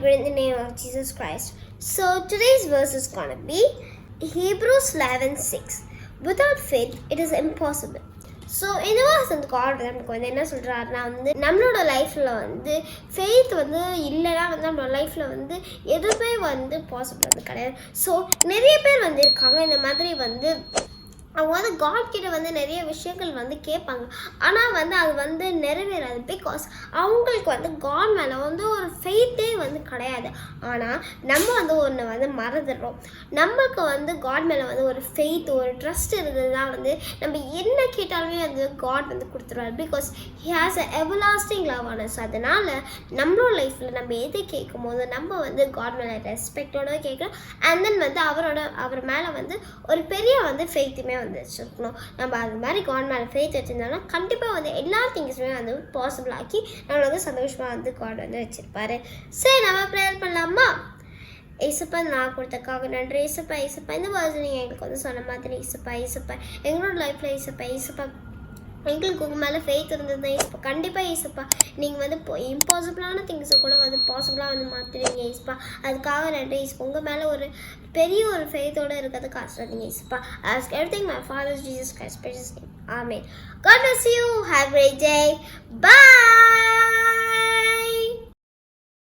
pray in the name of Jesus Christ. So today's verse is going to be Hebrews 11:6. Without faith, it is impossible. So இந்த மாதிரி வந்து God நமக்கு வந்து என்ன சொல்கிறாருன்னா வந்து நம்மளோட லைஃப்பில் வந்து ஃபெய்த் வந்து இல்லைனா வந்து நம்மளோட லைஃப்பில் வந்து எதுவுமே வந்து பாசிபிள் வந்து கிடையாது. ஸோ நிறைய பேர் வந்து இருக்காங்க இந்த மாதிரி வந்து அவங்க வந்து காட் கிட்ட வந்து நிறைய விஷயங்கள் வந்து கேட்பாங்க, ஆனால் வந்து அது வந்து நிறைவேறாது. பிகாஸ் அவங்களுக்கு வந்து காட் மேலே வந்து ஒரு ஃபெய்த்தே வந்து கிடையாது. ஆனால் நம்ம வந்து ஒன்று வந்து மறந்துடுறோம். நம்மளுக்கு வந்து காட் மேலே வந்து ஒரு ஃபெய்த், ஒரு ட்ரஸ்ட் இருந்தது தான் வந்து நம்ம என்ன கேட்டாலுமே வந்து காட் வந்து கொடுத்துருவார். Because he has a everlasting love on us. அதனால் நம்மளோட லைஃப்பில் நம்ம எதை கேட்கும் போது நம்ம வந்து காட் மேலே ரெஸ்பெக்டோட கேட்கணும். அண்ட் தென் வந்து அவர் மேலே வந்து ஒரு பெரிய வந்து ஃபெய்த்துமே வந்து வச்சுருக்கணும். நம்ம அது மாதிரி காட் மேலே ஃபெய்த் வச்சுருந்தோம்னா கண்டிப்பாக வந்து எல்லா திங்ஸுமே வந்து பாசிபிள் ஆக்கி நம்மளை வந்து சந்தோஷமாக வந்து காட் வந்து வச்சுருப்பாரு. சரி, நம்ம ப்ரேயர் பண்ணலாமா? ஏசப்பா, நான் கொடுத்தக்காக நன்றி. ஏசப்பா இந்த வேர்ஸ் நீங்கள் எங்களுக்கு வந்து சொன்ன மாதிரி ஏசப்பா எங்களோட லைஃப்பில் ஏசப்பா எங்களுக்கு உங்கள் மேலே ஃபெய்த் இருந்தது ஏசப்பா. கண்டிப்பாக ஏசப்பா நீங்கள் வந்து இம்பாசிபிளான திங்ஸை கூட வந்து பாசிபிளாக வந்து மாற்றுறீங்க ஏசப்பா. அதுக்காக நன்றி ஏசப்பா. உங்கள் மேலே ஒரு பெரிய ஒரு ஃபெய்த்தோடு இருக்கிறதுக்கு ஆசைப்படுறீங்க ஏசப்பா. Ask everything my Father Jesus Christ precious name. Amen. God bless you. Have a great day. Bye.